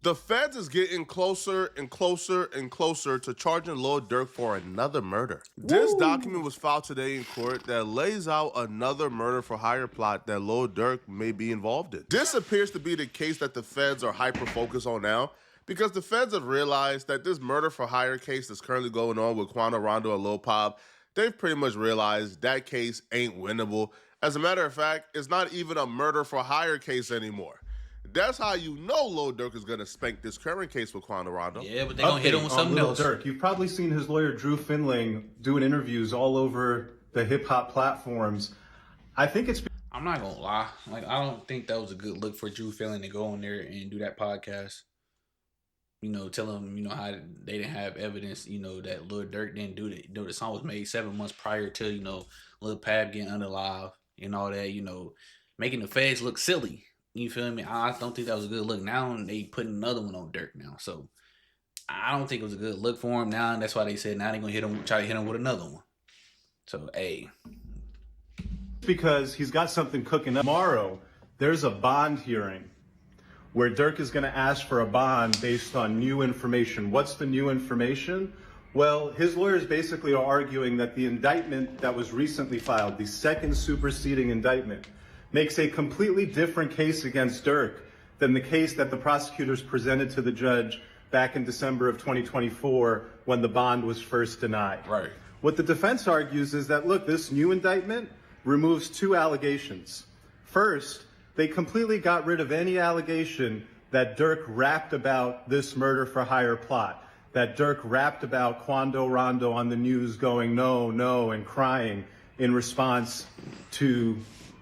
The feds is getting closer and closer and closer to charging Lil Durk for another murder. This document was filed today in court that lays out another murder for hire plot that Lil Durk may be involved in. This appears to be the case that the feds are hyper-focused on now because the feds have realized that this murder for hire case that's currently going on with Quando Rondo and Lil Pop, they've pretty much realized that case ain't winnable. As a matter of fact, it's not even a murder for hire case anymore. That's how you know Lil Durk is going to spank this current case with Quando Rondo. Yeah, but they're going to hit him with something else. Lil Durk. You've probably seen his lawyer, Drew Finling, doing interviews all over the hip-hop platforms. I think it's... I'm not going to lie. Like, I don't think that was a good look for Drew Finling to go on there and do that podcast. You know, tell them, you know, how they didn't have evidence, you know, that Lil Durk didn't do it. The song was made 7 months prior to, you know, Lil Pab getting under live and all that, you know, making the feds look silly. You feel me? I don't think that was a good look. Now they putting another one on Durk now. So I don't think it was a good look for him now. And that's why they said now they're going to try to hit him with another one. So, hey. Because he's got something cooking up. Tomorrow, there's a bond hearing where Durk is going to ask for a bond based on new information. What's the new information? Well, his lawyers basically are arguing that the indictment that was recently filed, the second superseding indictment, makes a completely different case against Durk than the case that the prosecutors presented to the judge back in December of 2024 when the bond was first denied. Right. What the defense argues is that, look, this new indictment removes 2 allegations. First, they completely got rid of any allegation that Durk rapped about this murder for hire plot, that Durk rapped about Quando Rondo on the news going, no, no, and crying in response to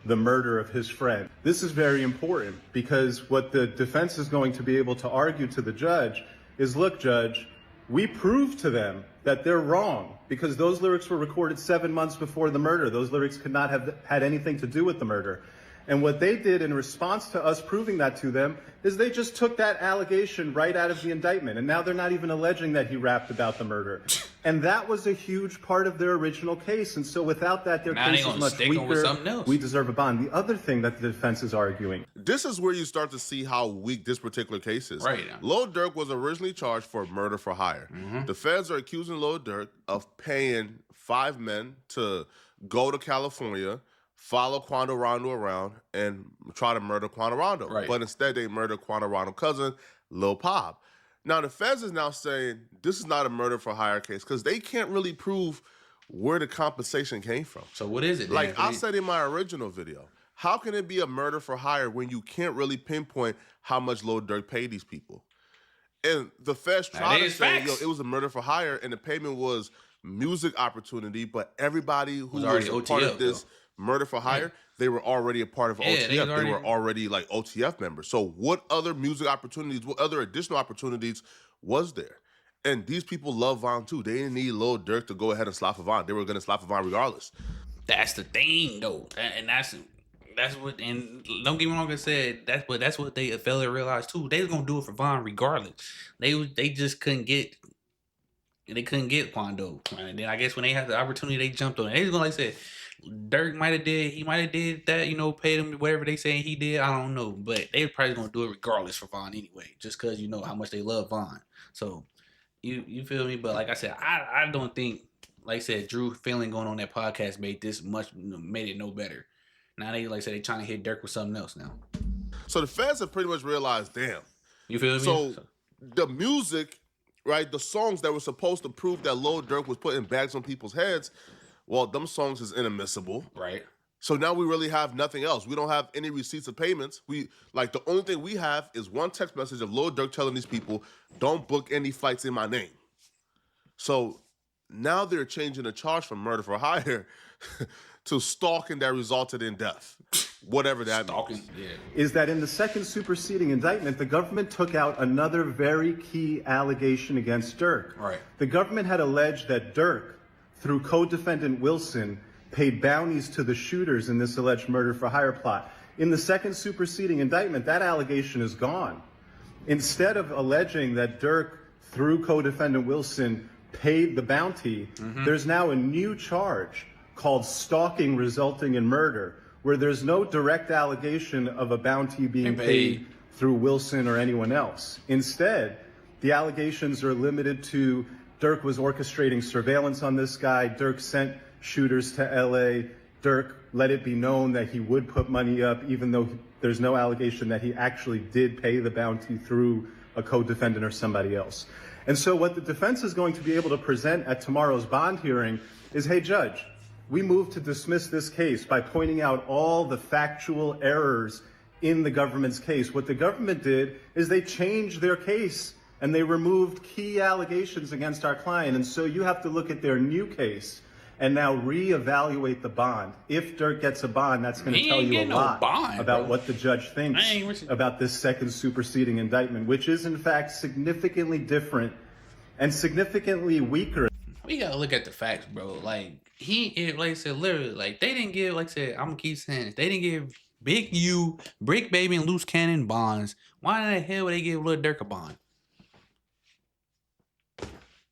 the murder of his friend. This is very important because what the defense is going to be able to argue to the judge is, look, judge, we proved to them that they're wrong because those lyrics were recorded 7 months before the murder. Those lyrics could not have had anything to do with the murder. And what they did in response to us proving that to them is they just took that allegation right out of the indictment. And now they're not even alleging that he rapped about the murder. And that was a huge part of their original case. And so without that, their case is much weaker. We deserve a bond. The other thing that the defense is arguing. This is where you start to see how weak this particular case is. Right. Lil Durk was originally charged for murder for hire. The feds are accusing Lil Durk of paying 5 men to go to California, follow Quando Rondo around, and try to murder Quando Rondo. Right. But instead, they murdered Quando Rondo's cousin, Lil Pop. Now, the feds is now saying this is not a murder for hire case because they can't really prove where the compensation came from. So what is it? Like I said in my original video, how can it be a murder for hire when you can't really pinpoint how much Lil Durk paid these people? And the feds tried to say, yo, it was a murder for hire, and the payment was music opportunity, but everybody who was a part of this murder for hire, they were already a part of OTF. They were already like OTF members. So what other music opportunities, what other additional opportunities was there? And these people love Von too. They didn't need Lil Durk to go ahead and slap a Von. They were going to slap a Von regardless. That's the thing, though. And that's what, and don't get me wrong, I said, that's what they failed to realize too. They was going to do it for Von regardless. They just couldn't get Quando. And then I guess when they had the opportunity, they jumped on it. They was going to, like I said, Durk might have did that, you know, paid him whatever they saying he did. I don't know, but they probably gonna do it regardless for Von anyway, just cause you know how much they love Von. So you feel me? But like I said, I don't think, like I said, Drew Finling going on that podcast made it no better. Now they, like I said, they trying to hit Durk with something else now. So the feds have pretty much realized, damn. You feel me? So the music, right, the songs that were supposed to prove that Lil Durk was putting bags on people's heads, well, them songs is inadmissible. Right. So now we really have nothing else. We don't have any receipts of payments. The only thing we have is one text message of Lil Durk telling these people, don't book any flights in my name. So now they're changing the charge from murder for hire to stalking that resulted in death. Whatever that means. Yeah. Is that in the second superseding indictment, the government took out another very key allegation against Durk. Right. The government had alleged that Durk, through co-defendant Wilson, paid bounties to the shooters in this alleged murder for hire plot. In the second superseding indictment, that allegation is gone. Instead of alleging that Durk, through co-defendant Wilson, paid the bounty, there's now a new charge called stalking resulting in murder, where there's no direct allegation of a bounty being paid through Wilson or anyone else. Instead, the allegations are limited to Durk was orchestrating surveillance on this guy. Durk sent shooters to LA. Durk let it be known that he would put money up, even though there's no allegation that he actually did pay the bounty through a co-defendant or somebody else. And so what the defense is going to be able to present at tomorrow's bond hearing is, hey, Judge, we moved to dismiss this case by pointing out all the factual errors in the government's case. What the government did is they changed their case and they removed key allegations against our client. And so you have to look at their new case and now reevaluate the bond. If Durk gets a bond, that's going to tell you a lot about what the judge thinks about this second superseding indictment, which is in fact significantly different and significantly weaker. We gotta look at the facts, bro. Like I said, literally, like they didn't give, like I said, I'm gonna keep saying this. They didn't give Big U, Brick Baby, and Loose Cannon bonds. Why the hell would they give Lil Durk a bond?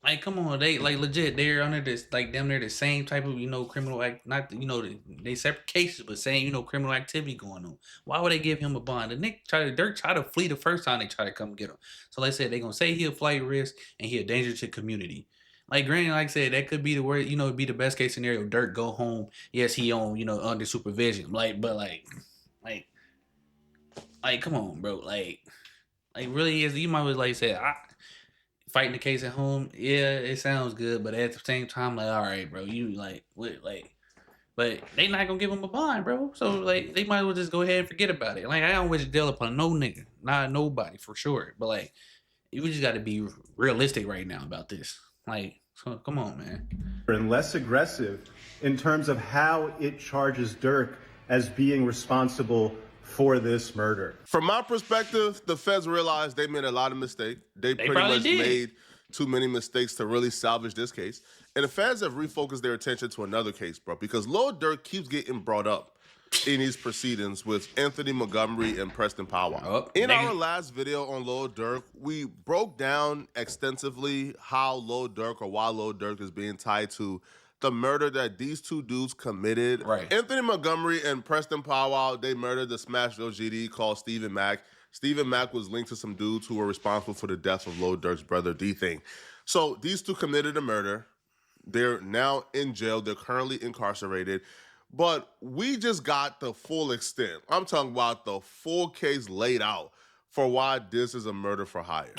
Like, come on, they like legit. They're under this, like them. They're the same type of criminal act. Not they separate cases, but same criminal activity going on. Why would they give him a bond? And Durk tried to flee the first time they tried to come get him. So they said they gonna say he a flight risk and he a danger to the community. Like granted, like I said, that could be the worst. It'd be the best case scenario. Durk go home. Yes, he on under supervision. Like, come on, bro. Like really is. You might as well say fighting the case at home, yeah, it sounds good, but at the same time, like, all right, bro, you but they not gonna give him a bond, bro. So they might as well just go ahead and forget about it. Like I don't wish deal upon no nigga, not nobody for sure. But like, you just got to be realistic right now about this. Like, so come on, man. And less aggressive in terms of how it charges Durk as being responsible for this murder. From my perspective, the feds realized they made a lot of mistakes. They pretty much made too many mistakes to really salvage this case. And the feds have refocused their attention to another case, bro, because Lil Durk keeps getting brought up in these proceedings with Anthony Montgomery and Preston Powell. In our last video on Lil Durk, we broke down extensively how Lil Durk, or why Lil Durk is being tied to the murder that these two dudes committed. Right. Anthony Montgomery and Preston Powell, they murdered the Smashville GD called Stephen Mack. Stephen Mack was linked to some dudes who were responsible for the death of Lil Durk's brother, D-Thing. So these two committed a murder. They're now in jail. They're currently incarcerated. But we just got the full extent. I'm talking about the full case laid out for why this is a murder for hire.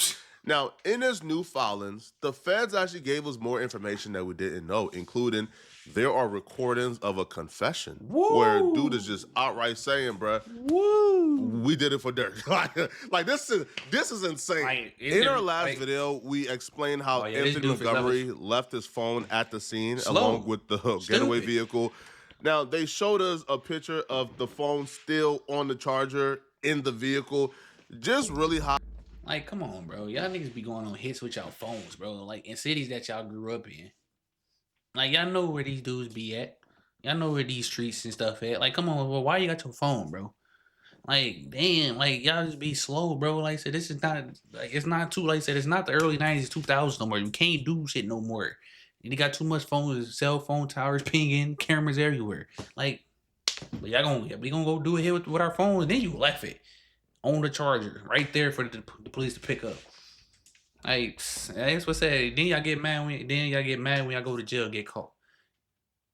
Now, in this new filings, the feds actually gave us more information that we didn't know, including there are recordings of a confession where dude is just outright saying, bruh, we did it for Durk. like this is insane. In our last video, we explained how Anthony Montgomery left his phone at the scene along with the getaway vehicle. Now, they showed us a picture of the phone still on the charger in the vehicle. Just really high. Like, come on, bro. Y'all niggas be going on hits with y'all phones, bro. Like, in cities that y'all grew up in. Like, y'all know where these dudes be at. Y'all know where these streets and stuff at. Like, come on, well, why you got your phone, bro? Like, damn, like, y'all just be slow, bro. Like I said, this is not, like, it's not too, like I said, it's not the early 90s, 2000s no more. You can't do shit no more. You got too much phones, cell phone towers pinging, cameras everywhere. Like, but we gonna go do it here with our phones, then you left it on the charger right there for the police to pick up. Like, that's what I said. Then y'all get mad when y'all go to jail, get caught.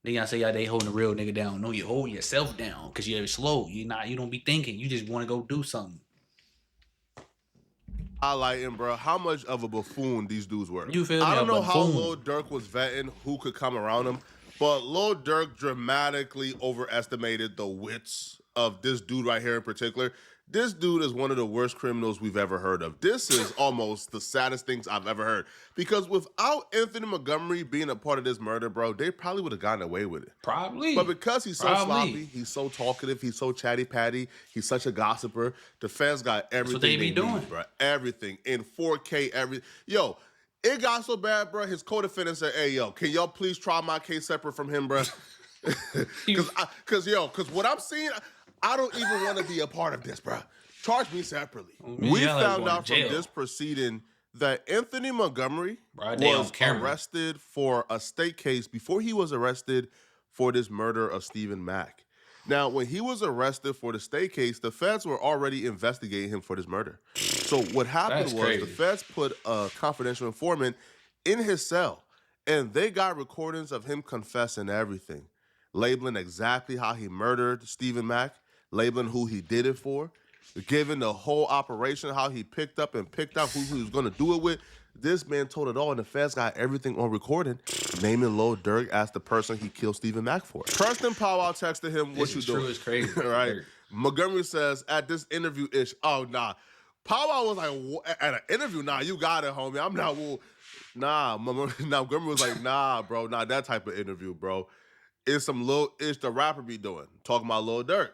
Then y'all say they holding the real nigga down. No, you hold yourself down because you're slow. You don't be thinking. You just want to go do something. Highlighting, bro, how much of a buffoon these dudes were. You feel me? I don't know how Lil Durk was vetting who could come around him, but Lil Durk dramatically overestimated the wits of this dude right here in particular. This dude is one of the worst criminals we've ever heard of. This is almost the saddest things I've ever heard. Because without Anthony Montgomery being a part of this murder, bro, they probably would have gotten away with it. Probably. But because he's so sloppy, he's so talkative, he's so chatty-patty, he's such a gossiper, the feds got everything that's what they be doing, bro. Everything. In 4K, Yo, it got so bad, bro, his co-defendant said, hey, yo, can y'all please try my case separate from him, bro? Because what I'm seeing... I don't even want to be a part of this, bro. Charge me separately. We found out from this proceeding that Anthony Montgomery was arrested for a state case before he was arrested for this murder of Stephen Mack. Now, when he was arrested for the state case, the feds were already investigating him for this murder. So what happened That's was crazy. the feds put a confidential informant in his cell, and they got recordings of him confessing everything, labeling exactly how he murdered Stephen Mack, labeling who he did it for, giving the whole operation, how he picked up and picked out who he was going to do it with. This man told it all, and the feds got everything on recording, naming Lil Durk as the person he killed Stephen Mack for. Preston Powell texted him, "What This you is doing?" true as crazy. Right? Montgomery says, at this interview-ish, oh, nah. Powell was like, at an interview, nah, you got it, homie. I'm not, nah. Montgomery was like, nah, bro, not that type of interview, bro. It's some Lil Ish the rapper be doing, talking about Lil Durk.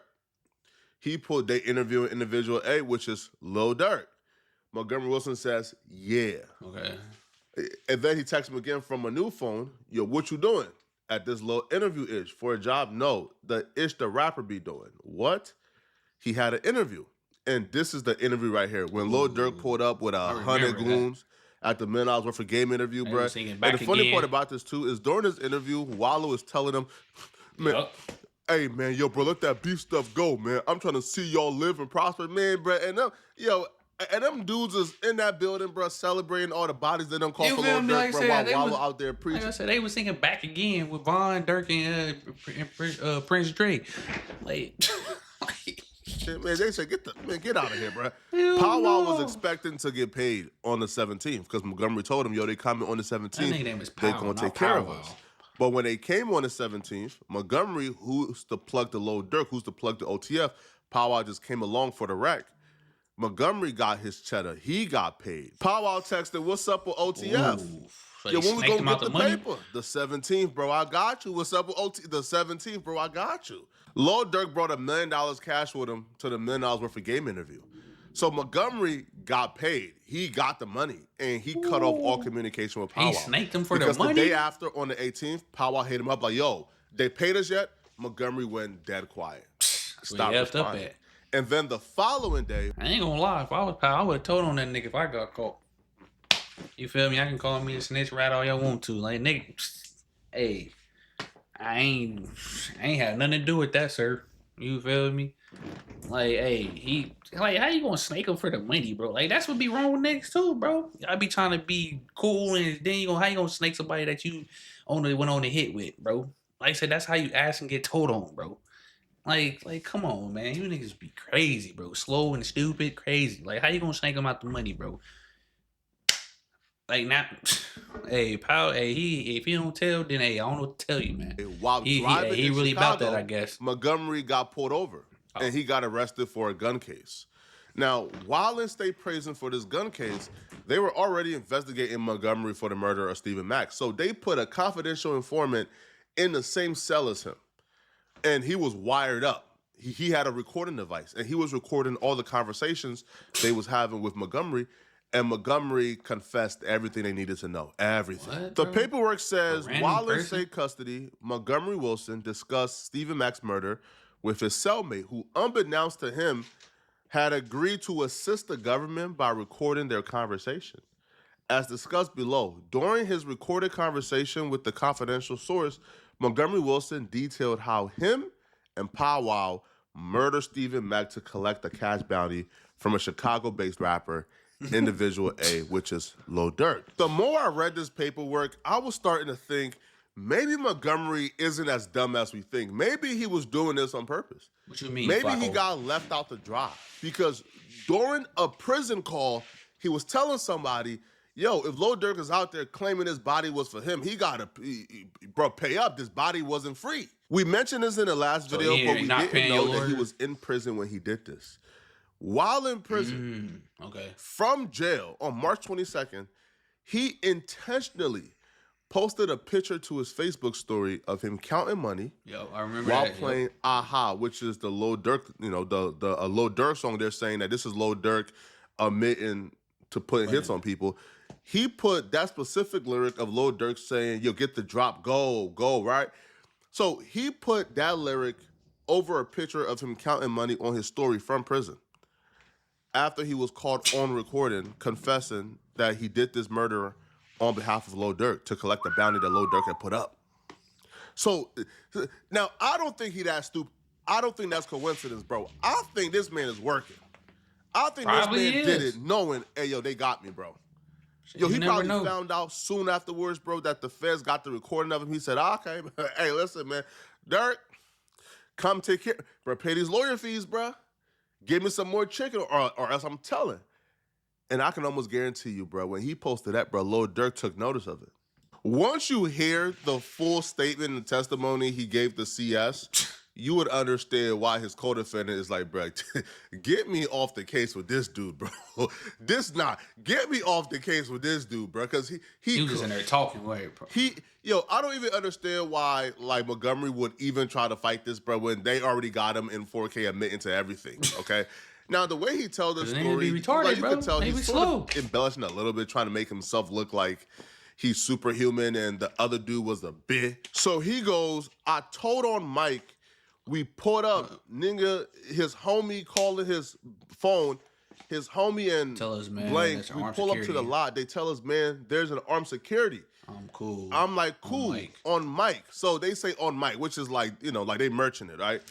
He put they interviewing individual A, which is Lil Durk. Montgomery Wilson says, yeah. Okay. And then he texts him again from a new phone. Yo, what you doing? At this little interview-ish for a job? No, the Ish the rapper be doing. What? He had an interview. And this is the interview right here. When Lil Durk pulled up with 100 goons at the Men I Was Worth for Game interview, bro. And the funny part about this, too, is during this interview, Wallow is telling him, man, hey, man, yo, bro, let that beef stuff go, man. I'm trying to see y'all live and prosper, man, bro. And them dudes is in that building, bro, celebrating all the bodies that don't call for Lil Durk, bro, while Wallow out there preaching. Like I said, they was singing Back Again with Von, Durk, and Prince Drake. Like, man, they said, get out of here, bro. Powwow was expecting to get paid on the 17th because Montgomery told him, yo, they coming on the 17th. They're going to take care of us. But when they came on the 17th, Montgomery, who's the plug to Lil Durk, who's the plug to OTF, Powwow just came along for the wreck. Montgomery got his cheddar. He got paid. Powwow texted, what's up with OTF? So yeah, when we gonna get the money? paper? The 17th, bro, I got you. What's up with OT? The 17th, bro, I got you. Lil Durk brought $1 million cash with him to the $1 million worth of game interview. So Montgomery got paid. He got the money, and he cut off all communication with Powwow. He snaked him for the money? Because the day after, on the 18th, Powwow hit him up like, yo, they paid us yet? Montgomery went dead quiet. Stop responding. And then the following day, I ain't gonna lie, if I was Powell, I would have told on that nigga if I got caught. You feel me? I can call me a snitch right all y'all want to. Like, nigga, hey, I ain't had nothing to do with that, sir. You feel me? Like, hey, how you gonna snake him for the money, bro? Like, that's what be wrong with niggas too, bro. I be trying to be cool, and then how you gonna snake somebody that you went on the hit with, bro? Like I said, that's how you ask and get told on, bro. Like, come on, man. You niggas be crazy, bro. Slow and stupid, crazy. Like, how you gonna snake him out the money, bro? Like, now, hey, pal, hey, if he don't tell, then, hey, I don't know what to tell you, man. While he really Chicago, about that, I guess. Montgomery got pulled over, and he got arrested for a gun case. Now, while in state prison for this gun case, they were already investigating Montgomery for the murder of Stephen Mack. So they put a confidential informant in the same cell as him. And he was wired up. He had a recording device, and he was recording all the conversations they was having with Montgomery, and Montgomery confessed everything they needed to know. Everything. What, the paperwork says, while in person? state custody, Montgomery Wilson discussed Stephen Mack's murder with his cellmate, who, unbeknownst to him, had agreed to assist the government by recording their conversation. As discussed below, during his recorded conversation with the confidential source, Montgomery Wilson detailed how him and Powwow murdered Stephen Mack to collect a cash bounty from a Chicago-based rapper, individual A, which is Lil Durk. The more I read this paperwork, I was starting to think maybe Montgomery isn't as dumb as we think. Maybe he was doing this on purpose. What you mean, Maybe Flacco? he got left out to dry because during a prison call, he was telling somebody, yo, if Lil Durk is out there claiming his body was for him, he gotta, bro, pay up. This body wasn't free. We mentioned this in the last video, but we didn't know that he was in prison when he did this. While in prison, from jail on March 22nd, he intentionally posted a picture to his Facebook story of him counting money. Yo, I remember while that, playing Aha, which is the Lil Durk, the Lil Durk song. They're saying that this is Lil Durk admitting to putting hits on people. He put that specific lyric of Lil Durk saying, yo, get the drop, go, right? So he put that lyric over a picture of him counting money on his story from prison after he was caught on recording confessing that he did this murder on behalf of Lil Durk to collect the bounty that Lil Durk had put up. So now I don't think he that stupid. I don't think that's coincidence, bro. I think this man is working. I think Probably this man did is. it knowing, hey, yo, they got me, bro. You He never probably know. found out soon afterwards, bro, that the feds got the recording of him. He said, okay, hey, listen, man, Durk, come take care. Bro, pay these lawyer fees, bro. Give me some more chicken or else I'm telling. And I can almost guarantee you, bro, when he posted that, bro, Lil Durk took notice of it. Once you hear the full statement and testimony he gave to CS, you would understand why his co-defendant is like, bro, get me off the case with this dude, bro. Get me off the case with this dude, bro, because He was just in there talking, bro. I don't even understand why like Montgomery would even try to fight this, bro, when they already got him in 4K admitting to everything. Okay. Now the way he tells the story, be retarded, like, you bro. can tell They he's be sort slow. of embellishing a little bit, trying to make himself look like he's superhuman and the other dude was a bitch. So he goes, I told on Mike, we put up, nigga, his homie calling his phone, his homie and Tell us, man, Blank, that's we armed pull up to the security. lot. They tell us, man, there's an armed security. I'm cool. I'm like, cool, On on Mike. So they say on Mike, which is like, like they merchant it, right?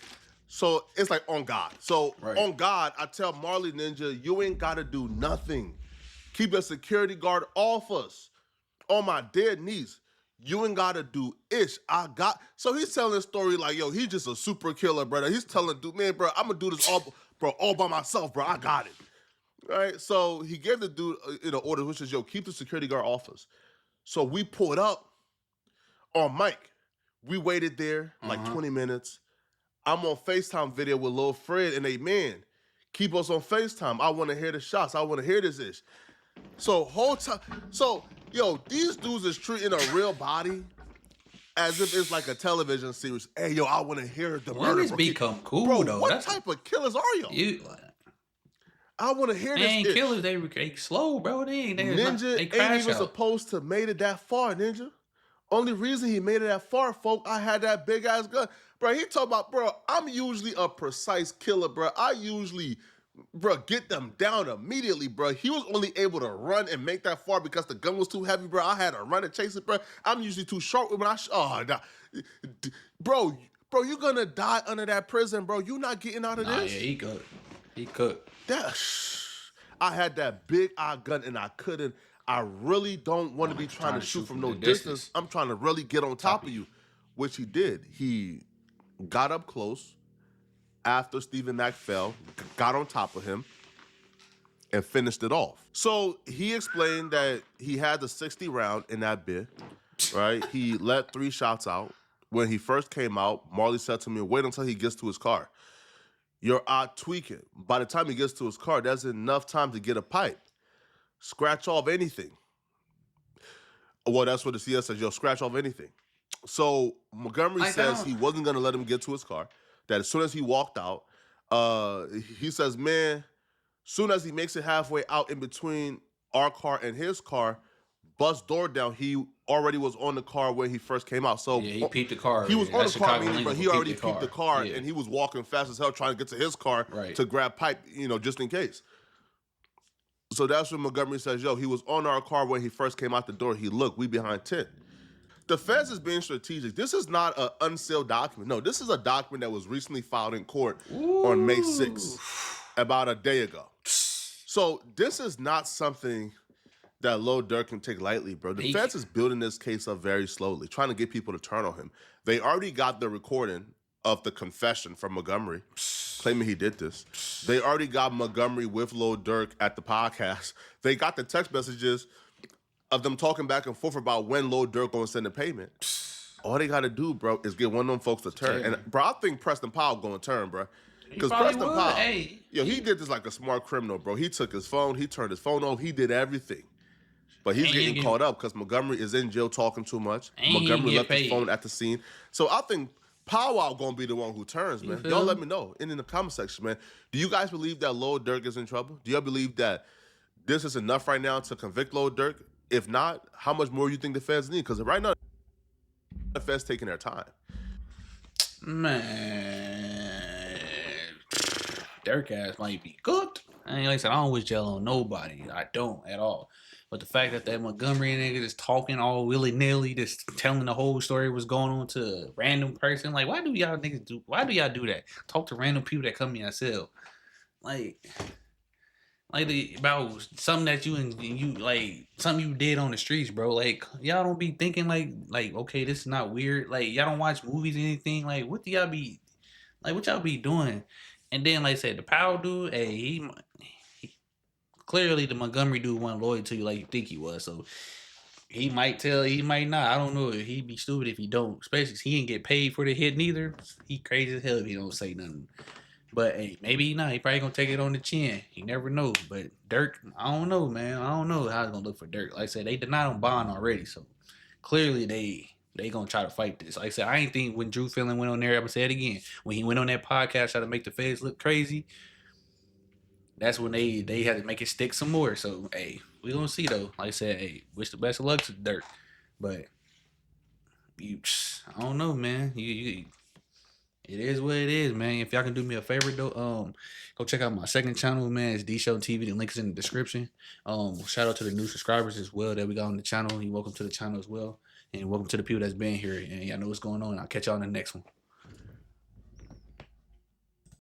So it's like on God. So on God, I tell Marley Ninja, you ain't got to do nothing. Keep a security guard off us. On my dead knees, you ain't got to do ish. So he's telling this story like, yo, he's just a super killer, brother. He's telling dude, man, bro, I'm going to do this all by myself, bro. I got it. Right? So he gave the dude, orders, which is, yo, keep the security guard off us. So we pulled up on Mike. We waited there like 20 minutes. I'm on FaceTime video with Lil Fred and they, man, keep us on FaceTime. I want to hear the shots. I want to hear this ish. So whole time, these dudes is treating a real body as if it's like a television series. Hey, yo, I want to hear the when murder. This become cool, bro, though. What type of killers are y'all? I want to hear they this. Ain't killers. They slow, bro. They Ninja they crash ain't even out. supposed to made it that far, Ninja. Only reason he made it that far, folk, I had that big ass gun. Bro, he talking about, bro, I'm usually a precise killer, bro. I usually, bro, get them down immediately, bro. He was only able to run and make that far because the gun was too heavy, bro. I had to run and chase it, bro. I'm usually too short when bro, you gonna die under that prison, bro. You not getting out of this. Yeah, he cooked. He cooked. I had that big eye gun and I couldn't. I really don't want to be trying to shoot from no distance. I'm trying to really get on top of you, which he did. He got up close after Stephen Mack fell, got on top of him, and finished it off. So he explained that he had the 60 round in that bit, right? He let 3 shots out. When he first came out, Marley said to me, wait until he gets to his car. You're out tweaking. By the time he gets to his car, there's enough time to get a pipe. Scratch off anything. Well, that's what the CS says, yo, scratch off anything. So Montgomery says he wasn't going to let him get to his car, that as soon as he walked out, he says, man, soon as he makes it halfway out in between our car and his car, bust door down, he already was on the car when he first came out. So yeah, he peeped the car. He was on the car, but he already peeped the car, yeah. and he was walking fast as hell trying to get to his car to grab pipe, just in case. So that's when Montgomery says, yo, he was on our car when he first came out the door. He looked, we behind 10. The feds is being strategic. This is not an unsealed document. No, this is a document that was recently filed in court on May 6th, about a day ago. So this is not something that Lil Durk can take lightly, bro. The feds is building this case up very slowly, trying to get people to turn on him. They already got the recording of the confession from Montgomery, claiming he did this. They already got Montgomery with Lil Durk at the podcast. They got the text messages of them talking back and forth about when Lil Durk gonna send the payment. All they gotta do, bro, is get one of them folks to turn. And bro, I think Preston Powell gonna turn, bro. Because Preston Powell, he did this like a smart criminal, bro. He took his phone, he turned his phone off, he did everything. But he's getting caught up because Montgomery is in jail talking too much. Montgomery left his phone at the scene. So I think Powwow gonna be the one who turns, man. Y'all let me know in the comment section, man. Do you guys believe that Lil Durk is in trouble? Do y'all believe that this is enough right now to convict Lil Durk? If not, how much more you think the feds need? Because right now, the feds taking their time. Man, Durk ass might be cooked. I ain't like I said, I don't wish jail on nobody. I don't at all. But the fact that Montgomery nigga just talking all willy nilly, just telling the whole story what's going on to a random person, like why do y'all niggas do? Why do y'all do that? Talk to random people that come in your cell, like about something that you like something you did on the streets, bro. Like y'all don't be thinking like okay, this is not weird. Like y'all don't watch movies or anything. Like what do y'all be like? What y'all be doing? And then like I said, the Powell dude, hey, he clearly the Montgomery dude wasn't loyal to you like you think he was. So he might tell, he might not. I don't know. He'd be stupid if he don't. Especially if he didn't get paid for the hit neither. He crazy as hell if he don't say nothing. But hey, maybe he not. He probably gonna take it on the chin. You never know. But Dirk, I don't know, man. I don't know how it's gonna look for Dirk. Like I said, they denied him bond already, so clearly they gonna try to fight this. Like I said, I ain't think when Drew Fillon went on there. I'm gonna say it again. When he went on that podcast, try to make the feds look crazy. That's when they had to make it stick some more. So hey, we gonna see though. Like I said, hey, wish the best of luck to Dirk, but I don't know, man. It is what it is, man. If y'all can do me a favor though, go check out my second channel, man. It's D.SHELTON TV. The link is in the description. Shout out to the new subscribers as well that we got on the channel. You're welcome to the channel as well, and welcome to the people that's been here. And y'all know what's going on. I'll catch y'all in the next one.